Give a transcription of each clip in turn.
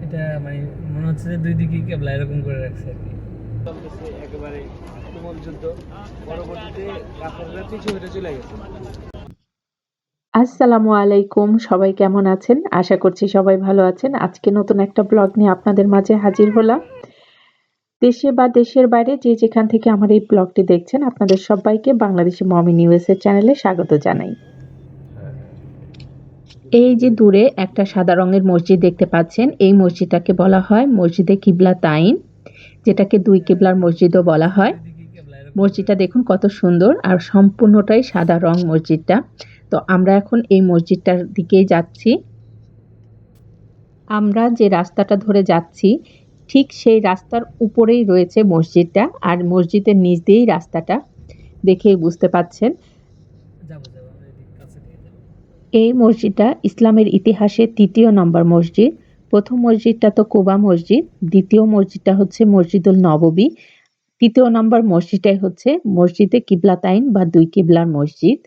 এটা মানে মনে হচ্ছে যে দুই দিকেই কেবলা এরকম করে রাখছে আর কি। একেবারে তুমুল যুদ্ধ, পরবর্তীতে কাফেররা পিছু হটে চলে গেছে। আসসালামু আলাইকুম, সবাই কেমন আছেন? আশা করছি সবাই ভালো আছেন। আজকে নতুন একটা ব্লগ নিয়ে আপনাদের মাঝে হাজির হলাম। দেশে বা দেশের বাইরে যে যেখান থেকে আমার এই ব্লগটি দেখছেন, আপনাদের সবাইকে বাংলাদেশি মমিন ইউএসএ চ্যানেলে স্বাগত জানাই। এই যে দূরে একটা সাদা রঙের মসজিদ দেখতে পাচ্ছেন, এই মসজিদটাকে বলা হয় মসজিদে কিবলাতাইন, যেটাকে দুই কিবলার মসজিদও বলা হয়। দুই দিকেই কেবলা এরকম করে মসজিদটা রাখছে। দেখুন কত সুন্দর, আর সম্পূর্ণটাই সাদা রং মসজিদটা। তো আমরা এখন এই মসজিদটার দিকেই যাচ্ছি। আমরা যে রাস্তাটা ধরে যাচ্ছি ঠিক সেই রাস্তার উপরেই রয়েছে মসজিদটা, আর মসজিদের নিচ দিয়েই রাস্তাটা, দেখেই বুঝতে পাচ্ছেন। যাবো যাবো, আমরা এদিক কাছে দিয়ে যাবো। এই মসজিদটা ইসলামের ইতিহাসে ৩য় নম্বর মসজিদ। প্রথম মসজিদটা তো কুবা মসজিদ, দ্বিতীয় মসজিদটা হচ্ছে মসজিদুল নববী, তৃতীয় নম্বর মসজিদটাই হচ্ছে মসজিদে কিবলাতাইন বা দুই কিবলার মসজিদ।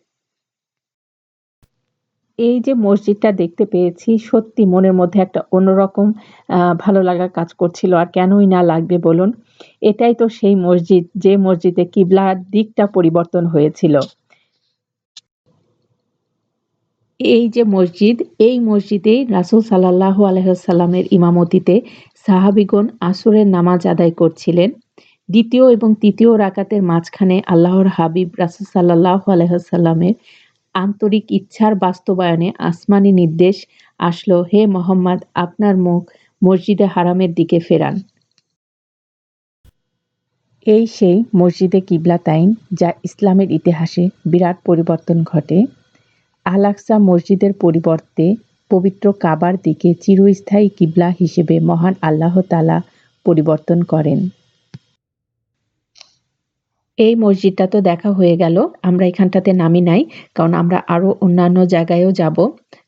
এই যে মসজিদটা দেখতে পেয়েছি, সত্যি মনের মধ্যে একটা অন্যরকম ভালো লাগা কাজ করছিল। আর কেনই না লাগবে বলুন? এটাই তো সেই মসজিদ, যে মসজিদে কিবলার দিকটা পরিবর্তন হয়েছিল। এই যে মসজিদ, এই মসজিদেই রাসূল সাল্লাল্লাহু আলাইহি ওয়াসাল্লামের ইমামতিতে সাহাবীগণ আসরের নামাজ আদায় করছিলেন। দ্বিতীয় এবং তৃতীয় রাকাতের মাঝখানে আল্লাহর হাবিব রাসূল সাল্লাল্লাহু আলাইহি ওয়াসাল্লামের আন্তরিক ইচ্ছার বাস্তবায়নে আসমানি নির্দেশ আসলো, হে মোহাম্মদ, আপনার মুখ মসজিদে হারামের দিকে ফেরান। এই সেই মসজিদে কিবলাতাইন, যা ইসলামের ইতিহাসে বিরাট পরিবর্তন ঘটে। আল আকসা মসজিদের পরিবর্তে পবিত্র কাবার দিকে চিরস্থায়ী কিবলা হিসেবে মহান আল্লাহ তাআলা পরিবর্তন করেন। এই মসজিদটা তো দেখা হয়ে গেল, আমরা এখানটাতে নামি নাই, কারণ আমরা আরো অন্যান্য জায়গায়ও যাব।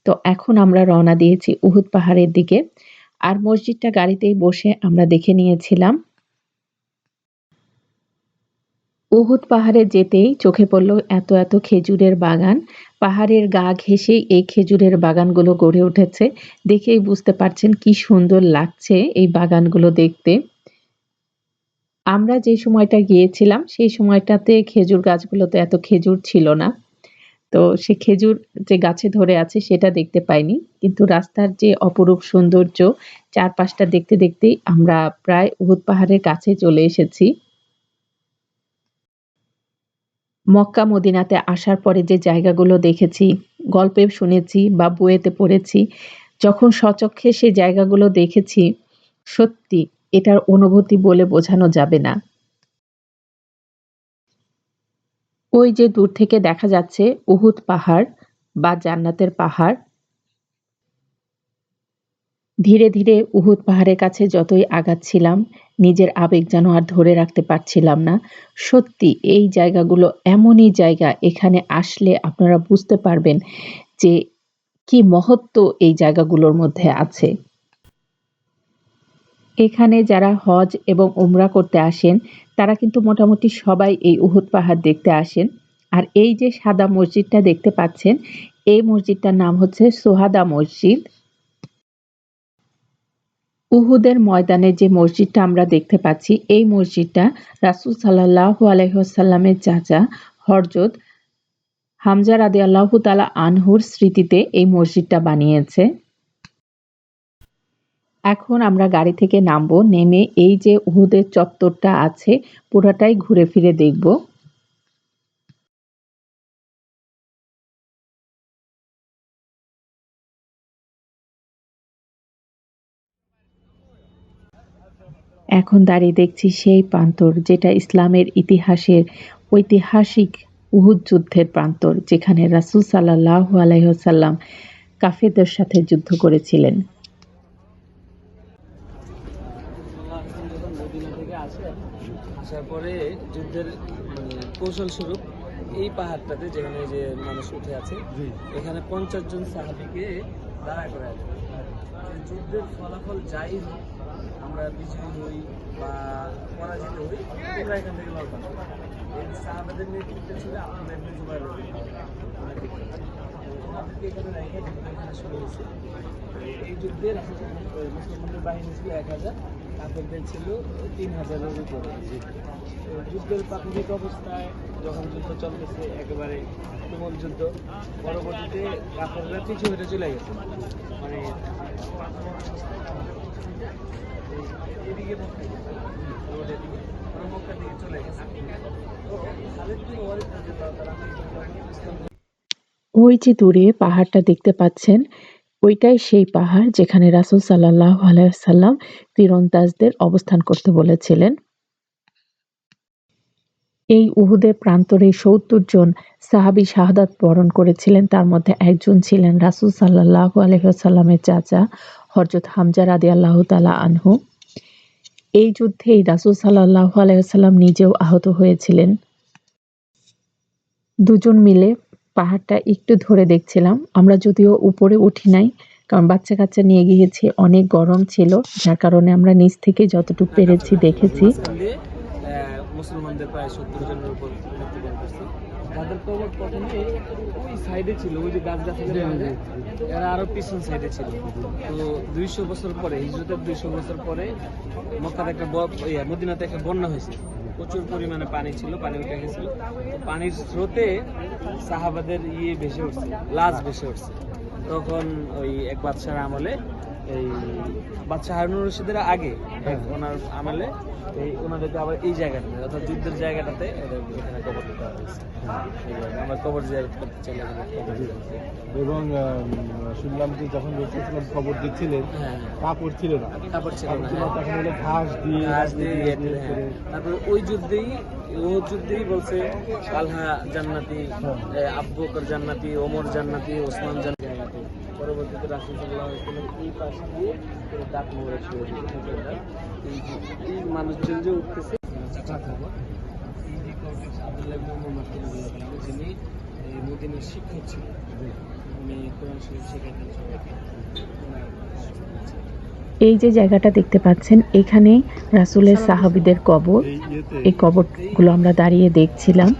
তো এখন আমরা রওনা দিয়েছি উহুদ পাহাড়ের দিকে। আর মসজিদটা গাড়িতেই বসে আমরা দেখে নিয়েছিলাম। উহুদ পাহাড়ে যেতেই চোখে পড়ল এত এত খেজুরের বাগান। পাহাড়ের গা ঘেঁষেই এই খেজুরের বাগানগুলো গড়ে উঠেছে। দেখেই বুঝতে পারছেন কি সুন্দর লাগছে এই বাগানগুলো দেখতে। আমরা যে সময়টা গিয়েছিলাম সেই সময়টাতে খেজুর গাছগুলোতে এত খেজুর ছিল না। তো সে খেজুর যে গাছে ধরে আছে সেটা দেখতে পাইনি। কিন্তু রাস্তার যে অপরূপ সৌন্দর্য, চারপাশটা দেখতে দেখতেই আমরা প্রায় উহুদ পাহাড়ের কাছে চলে এসেছি। মক্কা মদিনাতে আসার পরে যে জায়গাগুলো দেখেছি, গল্পে শুনেছি বা বইয়েতে পড়েছি, যখন স্বচক্ষে সেই জায়গাগুলো দেখেছি, সত্যি এটার অনুভূতি বলে বোঝানো যাবে না। ওই যে দূর থেকে দেখা যাচ্ছে উহুদ পাহাড় বা জান্নাতের পাহাড়। ধীরে ধীরে উহুদ পাহাড়ের কাছে যতই আগাচ্ছিলাম, নিজের আবেগ যেন আর ধরে রাখতে পারছিলাম না। সত্যি এই জায়গাগুলো এমনই জায়গা, এখানে আসলে আপনারা বুঝতে পারবেন যে কি মহত্ব এই জায়গাগুলোর মধ্যে আছে। এখানে যারা হজ এবং উমরা করতে আসেন, তারা কিন্তু মোটামুটি সবাই এই উহুদ পাহাড় দেখতে আসেন। আর এই যে সাদা মসজিদটা দেখতে পাচ্ছেন, এই মসজিদটার নাম হচ্ছে সোহাদা মসজিদ। উহুদের ময়দানে যে মসজিদটা আমরা দেখতে পাচ্ছি, এই মসজিদটা রাসূল সাল্লাল্লাহু আলাইহি ওয়াসাল্লামের চাচা হযরত হামজা রাদিয়াল্লাহু তাআলা আনহুর স্মৃতিতে এই মসজিদটা বানিয়েছে। এখন আমরা গাড়ি থেকে নামবো, নেমে এই যে উহুদের চত্বরটা আছে পুরাটাই ঘুরে ফিরে দেখব। এখন দাঁড়িয়ে দেখছি সেই প্রান্তর, যেটা ইসলামের ইতিহাসের ঐতিহাসিক উহুদ যুদ্ধের প্রান্তর, যেখানে রাসূল সাল্লাল্লাহু আলাইহি ওয়াসাল্লাম কাফেরদের সাথে যুদ্ধ করেছিলেন। যখন মদিনা থেকে আসে, আসার পরে যুদ্ধের মানে কৌশল স্বরূপ এই পাহাড়টাতে যেখানে যে মানুষ উঠে আছে, এখানে 50 জন সাহাবীকে দাঁড়া করে আছে। যে যুদ্ধের ফলাফল যাই হোক, আমরা বিজয়ী হই বা পরাজিত হই, তোমরা এখান থেকে লড়বা। এই সাহাবাদের নেতৃত্বে ছিল আব্দুল্লাহ ইবনে জুবাইর রাদিয়াল্লাহু আনহু। ওনাদেরকে এখানে রেখে যুদ্ধ এখানে শুরু হয়েছে। এই যুদ্ধে মুসলমানদের বাহিনী ছিল 1000, কাফেরদের ছিল 3000-এর উপরে। তো যুদ্ধের প্রাথমিক অবস্থায় যখন যুদ্ধ চলতেছে একেবারে তুমুল যুদ্ধ, পরবর্তীতে কাফেররা পিছু হটে চলে গেছে, মানে এদিকে রোডের দিকে মক্কার দিকে চলে গেছে। তো খালিদ বিন ওয়ালিদ রাদিয়াল্লাহু তাআলা ইসলাম। ওই যে দূরে পাহাড়টা দেখতে পাচ্ছেন, ওইটাই সেই পাহাড় যেখানে রাসূল সাল্লাল্লাহু আলাইহি ওয়াসাল্লাম তীরন্দাজদের অবস্থান করতে বলেছিলেন। এই উহুদের প্রান্তরে ৭০ জন সাহাবী শাহাদাত বরণ করেছিলেন। তার মধ্যে একজন ছিলেন রাসূল সাল্লাল্লাহু আলাইহি ওয়াসাল্লামের চাচা হযরত হামজা রাদিয়াল্লাহু তাআলা আনহু। এই যুদ্ধেই রাসূল সাল্লাল্লাহু আলাইহি ওয়াসাল্লাম নিজেও আহত হয়েছিলেন। দুজন মিলে পাহাড়টা একটু ধরে দেখছিলাম। আমরা যদিও উপরে উঠি নাই, কারণ বাচ্চা-কাচ্চা নিয়ে গিয়েছি, অনেক গরম ছিল। যার কারণে আমরা নিচ থেকে যতটুকু পেরেছি দেখেছি। মাঝখান দিয়ে মুসলমানদের প্রায় ৭০ জনের উপর মৃত্যুবরণ করছে। তাদের কবর প্রথমে ওই সাইডে ছিল, ওই যে গাছগাছালি মাঝে, এরা আরো পিছন সাইডে ছিল। তো 200 বছর পরে, হিজরতের 200 বছর পরে মক্কাতে একটা মদিনাতে একটা বন্যা হয়েছে। প্রচুর পরিমাণে পানি ছিল, পানি উঠে গেছিল। পানির স্রোতে সাহাবাদের ভেসে উঠছে, লাশ ভেসে উঠছে। তখন ওই এক বাদশার আমলে, এই বাদশাহ হারুনুর রশিদের আগে ওনার আমলে ওনাদেরকে আবার এই জায়গাটাতে, অর্থাৎ যুদ্ধের জায়গাটাতে এখানে কবর দিতে হয়েছে। আমরা কবর জিয়ারত করতে চাইলে কবর জিয়ারত করি। এবং শুনলাম যে যখন রসুলাম খবর দিচ্ছিলেন, হ্যাঁ, কাপড় ছিল না, কাপড় ছিল না, তখন হলো ঘাস দিয়ে হ্যাঁ। তারপর ওই যুদ্ধেই বলছে আলহা জান্নাতি, আবু বকর জান্নাতি, ওমর জান্নাতি, ওসমান জান্নাতি। পরবর্তীতে রাসূল সাল্লাল্লাহু আলাইহি ওয়াসাল্লাম এই পাশ দিয়ে দাঁত মোড়ে শুয়ে দিয়েছে। এই মানুষজন যে উঠতেছে, এই যে কমপ্লেক্স আব্দুল্লাহ ইবনে উমর মাকতুম রাদিয়াল্লাহু তাআলা, যিনি মদিনার শিক্ষক ছিলেন, উনি কোরআন শরীফ শেখাতেন সবাইকে। এই যে জায়গাটা দেখতে পাচ্ছেন, এখানে রাসূলের সাহাবীদের কবর। এই কবরগুলো আমরা দাঁড়িয়ে দেখছিলাম।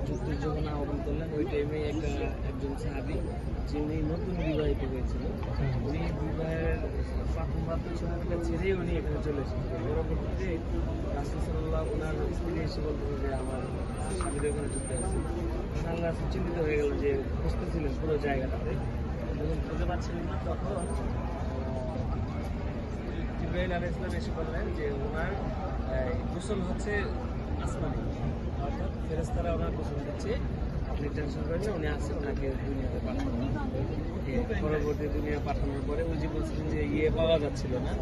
যুদ্ধের যখন আহ্বান করলেন, ওই টাইমে একজন সাহাবী, যিনি নতুন বিবাহিত হয়েছিল, উনি বিবাহের প্রথম রাত্রে সময়টা ছেড়েই উনি এখানে চলে এসেছেন। পরবর্তীতে রাসূল সাল্লাল্লাহু ওনার স্ত্রী এসে বলতেছে যে আমার স্বামীর ওখানে যুদ্ধে আছে। আল্লাহ চিন্তিত হয়ে গেল, যে খুঁজতেছিলেন পুরো জায়গাটাতে, যখন খুঁজে পাচ্ছিলেন না, তখন জিবরাইল আলাইহিস সালাম এসে বললেন যে ওনার গোসল হচ্ছে আসমানে, অর্থাৎ ফেরেশতারা ওনার গোসল দিচ্ছে, আপনি টেনশন করেন না, উনি আসছে, ওনাকে দুনিয়াতে পাঠানো। পরবর্তী দুনিয়া পাঠানোর পরে ওই যে বলছিলেন যে পাওয়া যাচ্ছিল না,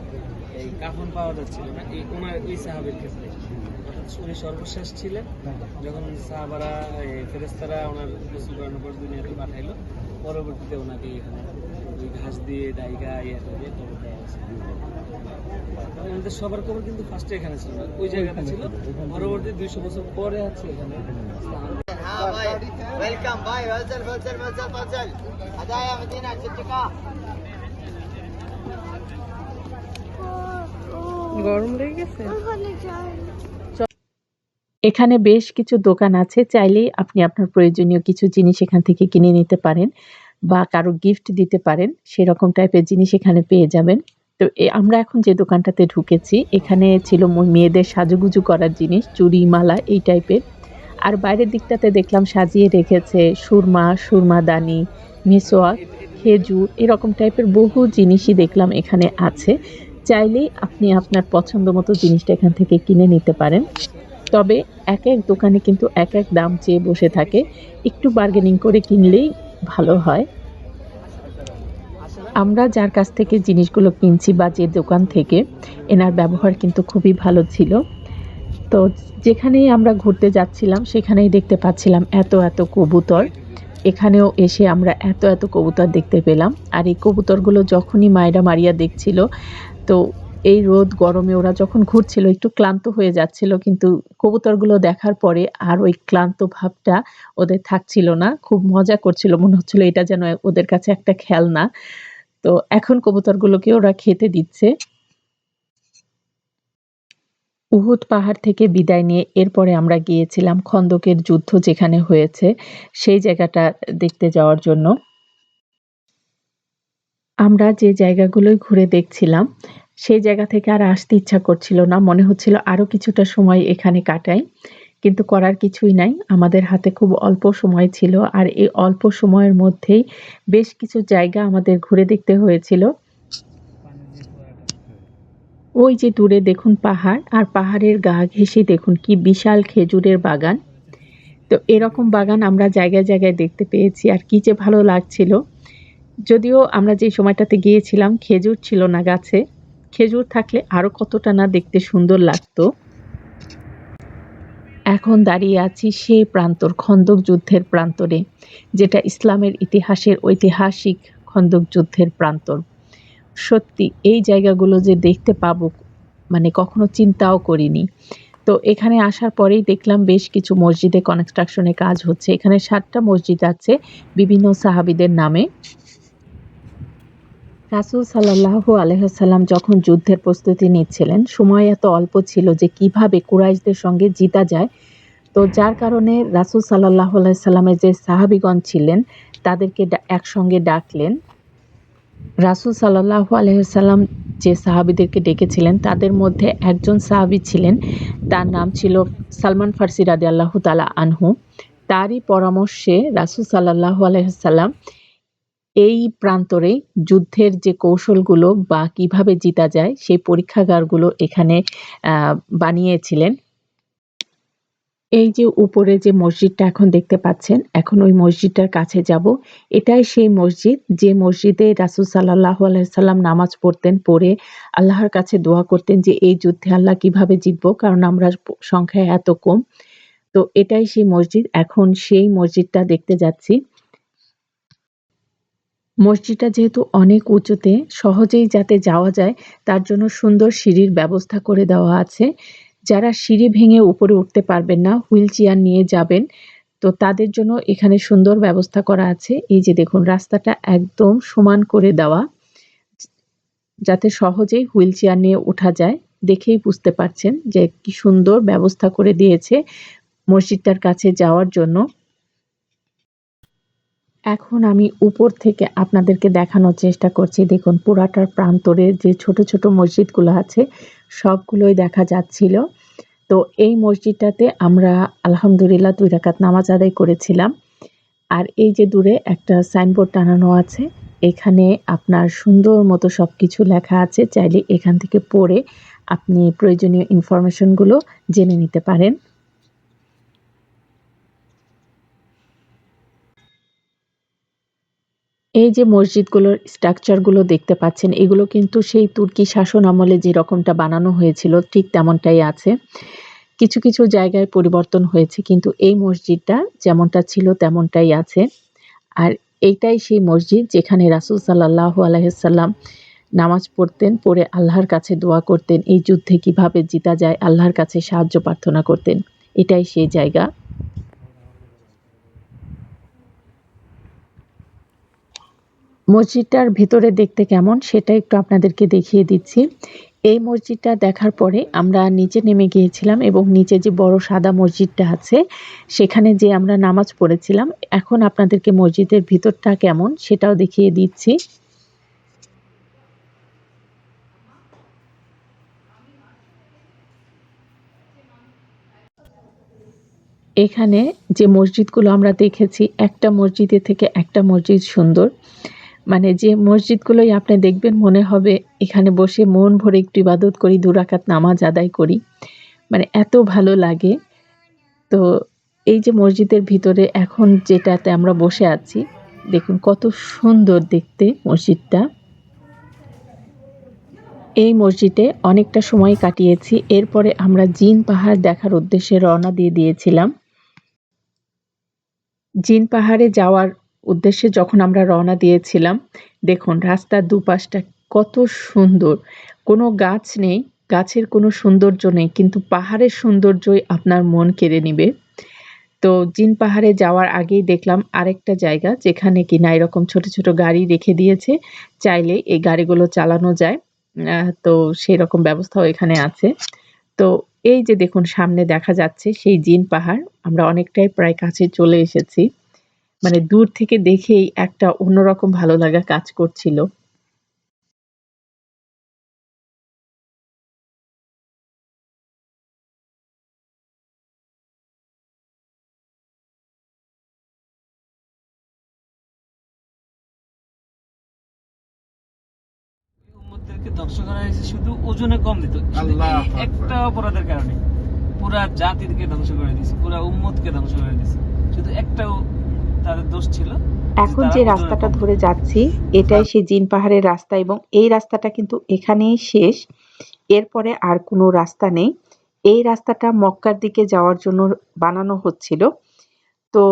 এই কাফন পাওয়া যাচ্ছিল না, ওনার এই সাহাবের ক্ষেত্রে, অর্থাৎ উনি সর্বশেষ ছিলেন যখন সাহাবারা ফেরেশতারা ওনার গোসল করানোর পর দুনিয়াতে পাঠাইলো। পরবর্তীতে ওনাকে এখানে ওই ঘাস দিয়ে ডাইগা করে কবর দেওয়া হয়েছে। আমাদের সবার কবর কিন্তু ফার্স্টে এখানে ছিল না, ওই জায়গাটা ছিল। পরবর্তী 200 বছর পরে আছে এখানে। ওয়েলকাম ভাই, ফজল ফজল ফজল ফজল হাদায়া মদিনা চিটকা। গরম লেগে গেছে। এখানে বেশ কিছু দোকান আছে, চাইলেই আপনি আপনার প্রয়োজনীয় কিছু জিনিস এখান থেকে কিনে নিতে পারেন বা কারো গিফট দিতে পারেন, সেরকম টাইপের জিনিস এখানে পেয়ে যাবেন। তো আমরা এখন যে দোকানটাতে ঢুকেছি, এখানে ছিল মেয়েদের সাজুগুজু করার জিনিস, চুড়ি, মালা এই টাইপের। আর বাইরের দিকটাতে দেখলাম সাজিয়ে রেখেছে সুরমা, সুরমাদানি, মিসওয়াক, খেজুর, এরকম টাইপের বহু জিনিসই দেখলাম এখানে আছে। চাইলেই আপনি আপনার পছন্দ মতো জিনিসটা এখান থেকে কিনে নিতে পারেন। তবে এক এক দোকানে কিন্তু এক এক দাম চেয়ে বসে থাকে, একটু বার্গেনিং করে কিনলেই ভালো হয়। আমরা যার কাছ থেকে জিনিসগুলো কিনছি বা যে দোকান থেকে, এনার ব্যবহার কিন্তু খুবই ভালো ছিল। তো যেখানেই আমরা ঘুরতে যাচ্ছিলাম সেখানেই দেখতে পাচ্ছিলাম এত এত কবুতর। এখানেও এসে আমরা এত এত কবুতর দেখতে পেলাম। আর এই কবুতরগুলো যখনই মায়েরা মারিয়া দেখছিল, তো এই রোদ গরমে ওরা যখন ঘুরছিল একটু ক্লান্ত হয়ে যাচ্ছিল, কিন্তু কবুতরগুলো দেখার পরে আর ওই ক্লান্ত ভাবটা ওদের থাকছিল না, খুব মজা করছিল, মনে হচ্ছিল এটা যেন ওদের কাছে একটা খেলনা। তো এখন কবুতরগুলোকে ওরা খেতে দিচ্ছে। উহুদ পাহাড় থেকে বিদায় নিয়ে এরপরে আমরা গিয়েছিলাম খন্দকের যুদ্ধ যেখানে হয়েছে সেই জায়গাটা দেখতে যাওয়ার জন্য। আমরা যে জায়গাগুলোই ঘুরে দেখছিলাম, সেই জায়গা থেকে আর আসতে ইচ্ছা করছিল না। মনে হচ্ছিল আরো কিছুটা সময় এখানে কাটাই। কিন্তু করার কিছুই নাই। আমাদের হাতে খুব অল্প সময় ছিল। আর এই অল্প সময়ের মধ্যেই বেশ কিছু জায়গা আমাদের ঘুরে দেখতে হয়েছিল। ওই যে দূরে দেখুন পাহাড়, আর পাহাড়ের গা ঘেঁষে দেখুন কি বিশাল খেজুরের বাগান। তো এরকম বাগান আমরা জায়গায়, জায়গায় দেখতে পেয়েছি। আর কি যে ভালো লাগছিল। যদিও আমরা যে সময়টাতে গিয়েছিলাম খেজুর ছিল না গাছে। খেজুর থাকলে আরো কতটা না দেখতে সুন্দর লাগতো। এখন দাঁড়িয়ে আছি সেই প্রান্তর, খন্দক যুদ্ধের প্রান্তরে, যেটা ইসলামের ইতিহাসের ঐতিহাসিক খন্দক যুদ্ধের প্রান্তর। সত্যি এই জায়গাগুলো যে দেখতে পাবো মানে কখনো চিন্তাও করিনি। তো এখানে আসার পরেই দেখলাম বেশ কিছু মসজিদে কনস্ট্রাকশনের কাজ হচ্ছে। এখানে ৭ টা মসজিদ আছে বিভিন্ন সাহাবীদের নামে। রাসূল সাল্লাল্লাহু আলাইহি ওয়াসাল্লাম যখন যুদ্ধের প্রস্তুতি নিচ্ছিলেন, সময় এত অল্প ছিল যে কিভাবে কুরাইশদের সঙ্গে জিতা যায়। তো যার কারণে রাসূল সাল্লাল্লাহু আলাইহি সাল্লামের যে সাহাবীগণ ছিলেন তাদেরকে একসঙ্গে ডাকলেন। রাসূল সাল্লাল্লাহু আলাইহি ওয়াসাল্লাম যে সাহাবীদেরকে ডেকেছিলেন তাদের মধ্যে একজন সাহাবী ছিলেন, তার নাম ছিল সালমান ফার্সি রাদিয়াল্লাহু তাআলা আনহু। তারই পরামর্শে রাসূল সাল্লাল্লাহু আলাইহি ওয়াসাল্লাম এই প্রান্তরে যুদ্ধের যে কৌশলগুলো বা কিভাবে জিতা যায় সেই পরীক্ষাগারগুলো এখানে বানিয়েছিলেন। এই যে উপরে যে মসজিদটা এখন দেখতে পাচ্ছেন, এখন ওই মসজিদটার কাছে যাব। এটাই সেই মসজিদ যে মসজিদে রাসূল সাল্লাল্লাহু আলাইহি সাল্লাম নামাজ পড়তেন, পড়ে আল্লাহর কাছে দোয়া করতেন যে এই যুদ্ধে আল্লাহ কিভাবে জিতবো, কারণ আমরা সংখ্যায় এত কম। তো এটাই সেই মসজিদ। এখন সেই মসজিদটা দেখতে যাচ্ছি। মসজিদটা যেহেতু অনেক উঁচুতে, সহজেই যাতে যাওয়া যায় তার জন্য সুন্দর সিঁড়ির ব্যবস্থা করে দেওয়া আছে। যারা সিঁড়ি ভেঙে উপরে উঠতে পারবেন না, হুইল চেয়ার নিয়ে যাবেন, তো তাদের জন্য এখানে সুন্দর ব্যবস্থা করা আছে। এই যে দেখুন রাস্তাটা একদম সমান করে দেওয়া, যাতে সহজেই হুইল চেয়ার নিয়ে ওঠা যায়। দেখেই বুঝতে পারছেন যে কি সুন্দর ব্যবস্থা করে দিয়েছে মসজিদটার কাছে যাওয়ার জন্য। এখন আমি উপর থেকে আপনাদেরকে দেখানোর চেষ্টা করছি। দেখুন পুরাটার প্রান্তরে যে ছোট, ছোট মসজিদগুলো আছে সবগুলোই দেখা যাচ্ছিল। তো এই মসজিদটাতে আমরা আলহামদুলিল্লাহ ২ রাকাত নামাজ আদায় করেছিলাম। আর এই যে দূরে একটা সাইনবোর্ড টানানো আছে। এখানে আপনার সুন্দর মতো সবকিছু লেখা আছে। চাইলে এখান থেকে পড়ে আপনি প্রয়োজনীয় ইনফরমেশনগুলো জেনে নিতে পারেন। এই যে মসজিদগুলোর স্ট্রাকচারগুলো দেখতে পাচ্ছেন, এগুলো কিন্তু সেই তুর্কি শাসন আমলে যেরকমটা বানানো হয়েছিল ঠিক তেমনটাই আছে। কিছু, কিছু জায়গায় পরিবর্তন হয়েছে, কিন্তু এই মসজিদটা যেমনটা ছিল তেমনটাই আছে। আর এইটাই সেই মসজিদ যেখানে রাসূল সাল্লাল্লাহু আলাইহি ওয়াসাল্লাম নামাজ পড়তেন, পড়ে আল্লাহর কাছে দোয়া করতেন। এই যুদ্ধে কিভাবে জিতা যায় আল্লাহর কাছে সাহায্য প্রার্থনা করতেন। এটাই সেই জায়গা। মসজিদটার ভেতরে দেখতে কেমন সেটা একটু আপনাদেরকে দেখিয়ে দিচ্ছি। এই মসজিদটা দেখার পরে আমরা নিচে নেমে গিয়েছিলাম এবং নিচে যে বড় সাদা মসজিদটা আছে সেখানে যেয়ে আমরা নামাজ পড়েছিলাম। এখন আপনাদেরকে মসজিদের ভিতরটা কেমন সেটাও দেখিয়ে দিচ্ছি। এখানে যে মসজিদগুলো আমরা দেখেছি একটা মসজিদের থেকে একটা মসজিদ সুন্দর। মানে যে মসজিদগুলোই আপনি দেখবেন মনে হবে এখানে বসে মন ভরে একটু ইবাদত করি, ২ রাকাত নামাজ আদায় করি। মানে এত ভালো লাগে। তো এই যে মসজিদের ভিতরে এখন যেটাতে আমরা বসে আছি, দেখুন কত সুন্দর দেখতে মসজিদটা। এই মসজিদে অনেকটা সময় কাটিয়েছি। এরপরে আমরা জিন পাহাড় দেখার উদ্দেশ্যে রওনা দিয়ে দিয়েছিলাম। জিন পাহাড়ে যাওয়ার উদ্দেশ্যে যখন আমরা রওনা দিয়েছিলাম, দেখুন রাস্তার দুপাশটা কত সুন্দর। কোনো গাছ নেই, গাছের কোনো সৌন্দর্য নেই, কিন্তু পাহাড়ের সৌন্দর্যই আপনার মন কেড়ে নিবে। তো জিন পাহাড়ে যাওয়ার আগেই দেখলাম আরেকটা জায়গা যেখানে কিনা এরকম ছোট, ছোট গাড়ি রেখে দিয়েছে। চাইলে এই গাড়িগুলো চালানো যায়। তো সেরকম ব্যবস্থাও এখানে আছে। তো এই যে দেখুন সামনে দেখা যাচ্ছে সেই জিন পাহাড়। আমরা অনেকটাই প্রায় কাছে চলে এসেছি। মানে দূর থেকে দেখেই একটা অন্যরকম ভালো লাগা কাজ করছিল। উম্মতদেরকে ধ্বংস করা হয়েছে শুধু ওজনে কম দিত, শুধু আল্লাহু এই আকবার। একটা অপরাধের কারণে পুরা জাতিকে ধ্বংস করে দিয়েছে, পুরা উম্মতকে ধ্বংস করে দিয়েছে। শুধু একটাও তাদের দোষ ছিল এখন তারা যে ওজনে রাস্তাটা কম ধরে দিত। যাচ্ছি এটাই সেই জিন পাহাড়ের রাস্তা এবং এই রাস্তাটা কিন্তু এখানেই শেষ। এরপরে আর কোনো রাস্তা নেই। এই রাস্তাটা মক্কার দিকে যাওয়ার জন্য বানানো হচ্ছিল। তো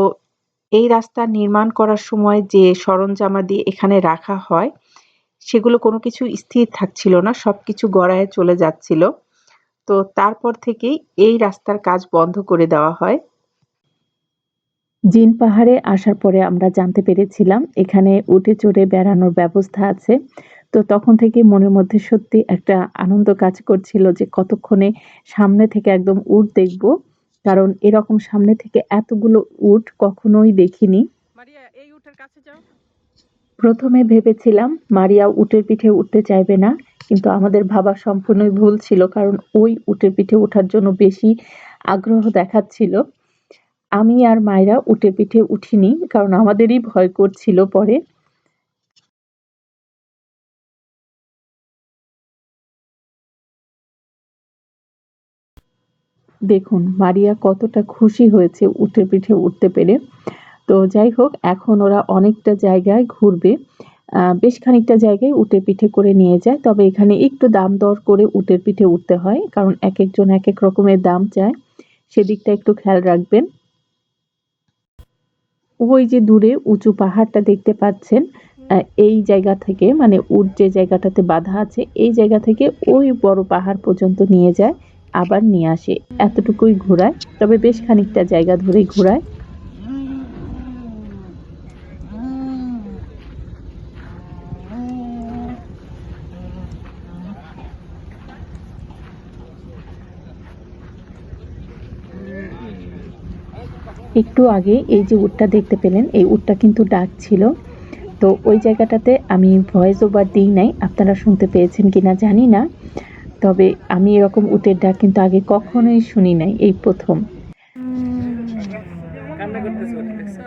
এই রাস্তা নির্মাণ করার সময় যে সরঞ্জামাদি এখানে রাখা হয় সেগুলো কোনো কিছু স্থির থাকছিল না। সবকিছু গড়ায়ে চলে যাচ্ছিল। তো তারপর থেকেই এই রাস্তার কাজ বন্ধ করে দেওয়া হয়। জিন পাহাড়ে আসার পরে আমরা জানতে পেরেছিলাম এখানে উটে চড়ে বেড়ানোর ব্যবস্থা আছে। তো তখন থেকেই মনের মধ্যে সত্যি একটা আনন্দ কাজ করছিল যে কতক্ষণে সামনে থেকে একদম উট দেখব। কারণ এরকম সামনে থেকে এতগুলো উট কখনোই দেখিনি। প্রথমে ভেবেছিলাম মারিয়া উটের পিঠে উঠতে চাইবে না, কিন্তু আমাদের ভাবা সম্পূর্ণই ভুল ছিল, কারণ ওই উটের পিঠে ওঠার জন্য বেশি আগ্রহ দেখাচ্ছিল। আমি আর মায়েরা উটের পিঠে উঠিনি, কারণ আমাদেরই ভয় করছিল পরে। দেখুন মারিয়া কতটা খুশি হয়েছে উটের পিঠে উঠতে পেরে। তো যাই হোক, এখন ওরা অনেকটা জায়গায় ঘুরবে। বেশ খানিকটা জায়গায় উটের পিঠে করে নিয়ে যায়। তবে এখানে একটু দাম দর করে উটের পিঠে উঠতে হয়। কারণ একেকজন একেক রকমের দাম চায়। সেদিকটা একটু খেয়াল রাখবেন। ওই যে দূরে উঁচু পাহাড়টা দেখতে পাচ্ছেন, এই জায়গা থেকে মানে উট যে জায়গাটাতে বাঁধা আছে এই জায়গা থেকে ওই বড় পাহাড় পর্যন্ত নিয়ে যায়, আবার নিয়ে আসে। এতটুকুই ঘোরায়। তবে বেশ খানিকটা জায়গা ধরেই ঘোরায়। একটু আগে এই যে উটটা দেখতে পেলেন, এই উটটা কিন্তু ডাকছিল। তো ওই জায়গাটাতে আমি ভয়েস ওভার দিই নাই। আপনারা শুনতে পেয়েছেন কিনা জানি না। তবে আমি এরকম উটের ডাক কিন্তু আগে কখনোই শুনি নাই, এই প্রথম। কান্না করতেছে ওটা, দেখছো?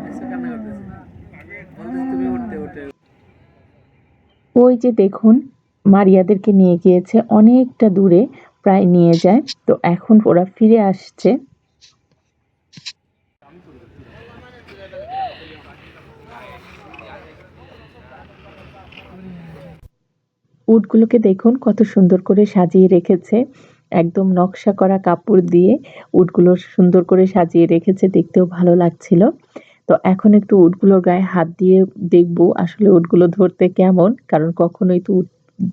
দেখছো কান্না করতেছে? বলতেছে তুমি উঠতে উঠে। ওই যে দেখুন মারিয়াদেরকে নিয়ে গিয়েছে অনেকটা দূরে, প্রায় নিয়ে যায়। তো এখন ওরা ফিরে আসছে। উটগুলোকে দেখুন কত সুন্দর করে সাজিয়ে রেখেছে। একদম নকশা করা কাপড় দিয়ে উটগুলো সুন্দর করে সাজিয়ে রেখেছে, দেখতেও ভালো লাগছিল। তো এখন একটু উটগুলোর গায়ে হাত দিয়ে দেখবো আসলে উটগুলো ধরতে কেমন, কারণ কখনোই তো উট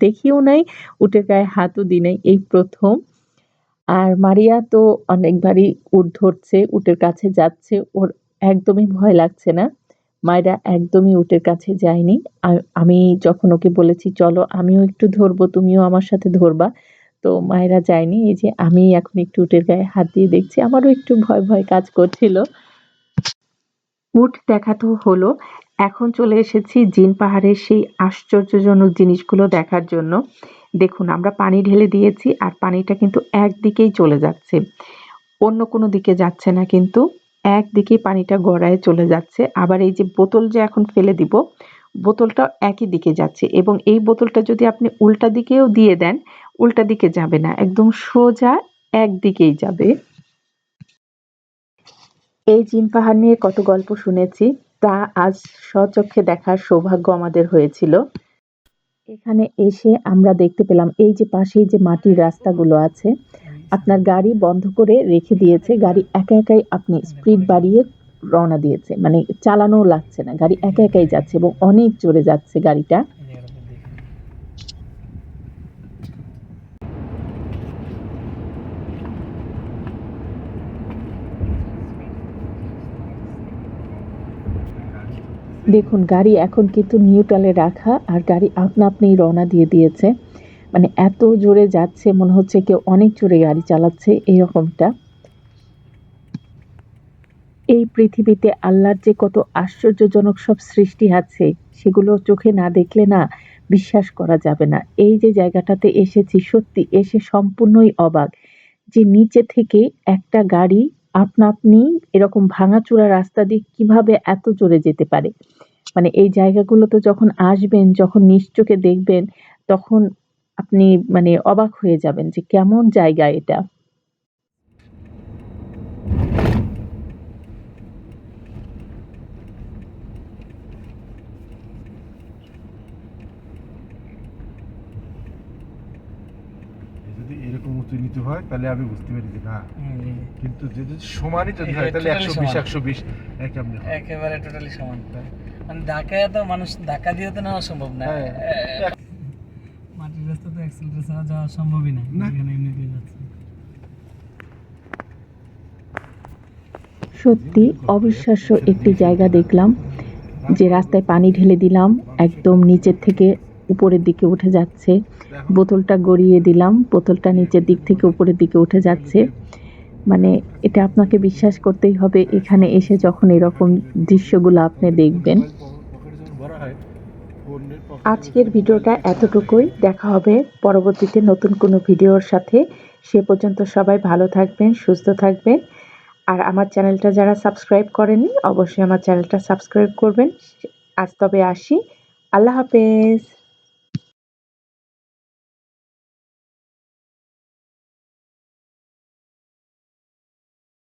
দেখিও নাই, উটের গায়ে হাতও দিই নাই, এই প্রথম। আর মারিয়া তো অনেকবারই উট ধরছে, উটের কাছে যাচ্ছে, ওর একদমই ভয় লাগছে না। মায়েরা একদমই উটের কাছে যায়নি। আর আমি যখন ওকে বলেছি চলো আমিও একটু ধরবো, তুমিও আমার সাথে ধরবা, তো মায়েরা যায়নি। এই যে আমি এখন একটু উটের গায়ে হাত দিয়ে দেখছি, আমারও একটু ভয় ভয় কাজ করছিল। উট দেখা তো হলো, এখন চলে এসেছি জিন পাহাড়ের সেই আশ্চর্যজনক জিনিসগুলো দেখার জন্য। দেখুন আমরা পানি ঢেলে দিয়েছি আর পানিটা কিন্তু একদিকেই চলে যাচ্ছে, অন্য কোনো দিকে যাচ্ছে না, কিন্তু একদিকেই পানিটা গড়ায় চলে যাচ্ছে। আবার এই যে বোতল যে এখন ফেলে দিব, বোতলটা একই দিকে যাচ্ছে এবং এই বোতলটা যদি আপনি উল্টা দিকেও দিয়ে দেন, উল্টা দিকে যাবে না, একদম সোজা একদিকেই যাবে। এই জিন পাহাড় নিয়ে কত গল্প শুনেছি, তা আজ স্বচক্ষে দেখার সৌভাগ্য আমাদের হয়েছিল। এখানে এসে আমরা দেখতে পেলাম এই যে পাশেই যে মাটির রাস্তাগুলো আছে, আপনার গাড়ি বন্ধ করে রেখে দিয়েছে, গাড়ি একা একাই আপনি স্পিড বাড়িয়ে রওনা দিয়েছে, মানে চালানোও লাগছে না, গাড়ি একা একাই যাচ্ছে এবং অনেক জোরে যাচ্ছে গাড়িটা। দেখুন গাড়ি এখন কিন্তু নিউট্রালে রাখা আর গাড়ি আপনা আপনিই রওনা দিয়ে দিয়েছে। মানে এত জোরে যাচ্ছে মনে হচ্ছে কেউ অনেক জোরে গাড়ি চালাচ্ছে এরকমটা। এই পৃথিবীতে আল্লাহর যে কত আশ্চর্যজনক সব সৃষ্টি আছে সেগুলো চোখে না দেখলে না বিশ্বাস করা যাবে না। এই যে জায়গাটাতে এসেছি সত্যি এসে সম্পূর্ণই অবাক যে নিচে থেকে একটা গাড়ি আপনা আপনি এরকম ভাঙাচোরা রাস্তা দিয়ে কিভাবে এত জোরে যেতে পারে। মানে এই জায়গাগুলোতে যখন আসবেন, যখন নিজ চোখে দেখবেন তখন আপনি মানে অবাক হয়ে যাবেন যে কেমন জায়গা এটা। যদি এরকম উঁচু নিচু হয় তাহলে আমি বুঝতে পারি যে না, কিন্তু যদি সমানই যদি হয় তাহলে Totally 120 সমান। 120 কেমনে হয়? একেবারে টোটালি সমান। মানে ঢাকায় তো মানুষ ধাক্কা দিয়ে তো নেওয়া সম্ভব না। হ্যাঁ। মাটির রাস্তা তো অ্যাক্সিলেটর ছাড়া যাওয়া সম্ভবই না। না। এখানে এমনিতেই যাচ্ছে। সত্যি অবিশ্বাস্য একটি জায়গা দেখলাম যে রাস্তায় পানি ঢেলে দিলাম একদম নিচের থেকে উপরের দিকে উঠে যাচ্ছে, বোতলটা গড়িয়ে দিলাম, বোতলটা নিচের দিক থেকে উপরের দিকে উঠে যাচ্ছে। মানে এটা আপনাকে বিশ্বাস করতেই হবে এখানে এসে যখন এরকম দৃশ্যগুলো আপনি দেখবেন। পকেটে যখন ভরা হয়, অন্যের পকেটে আজকের ভিডিওটা এতটুকুই, দেখা হবে পরবর্তীতে নতুন কোনো ভিডিওর সাথে। সে পর্যন্ত সবাই ভালো থাকবেন, সুস্থ থাকবেন। আর আমার চ্যানেলটা যারা সাবস্ক্রাইব করেননি অবশ্যই আমার চ্যানেলটা সাবস্ক্রাইব করবেন। আজ তবে আসি, আল্লাহ হাফেজ।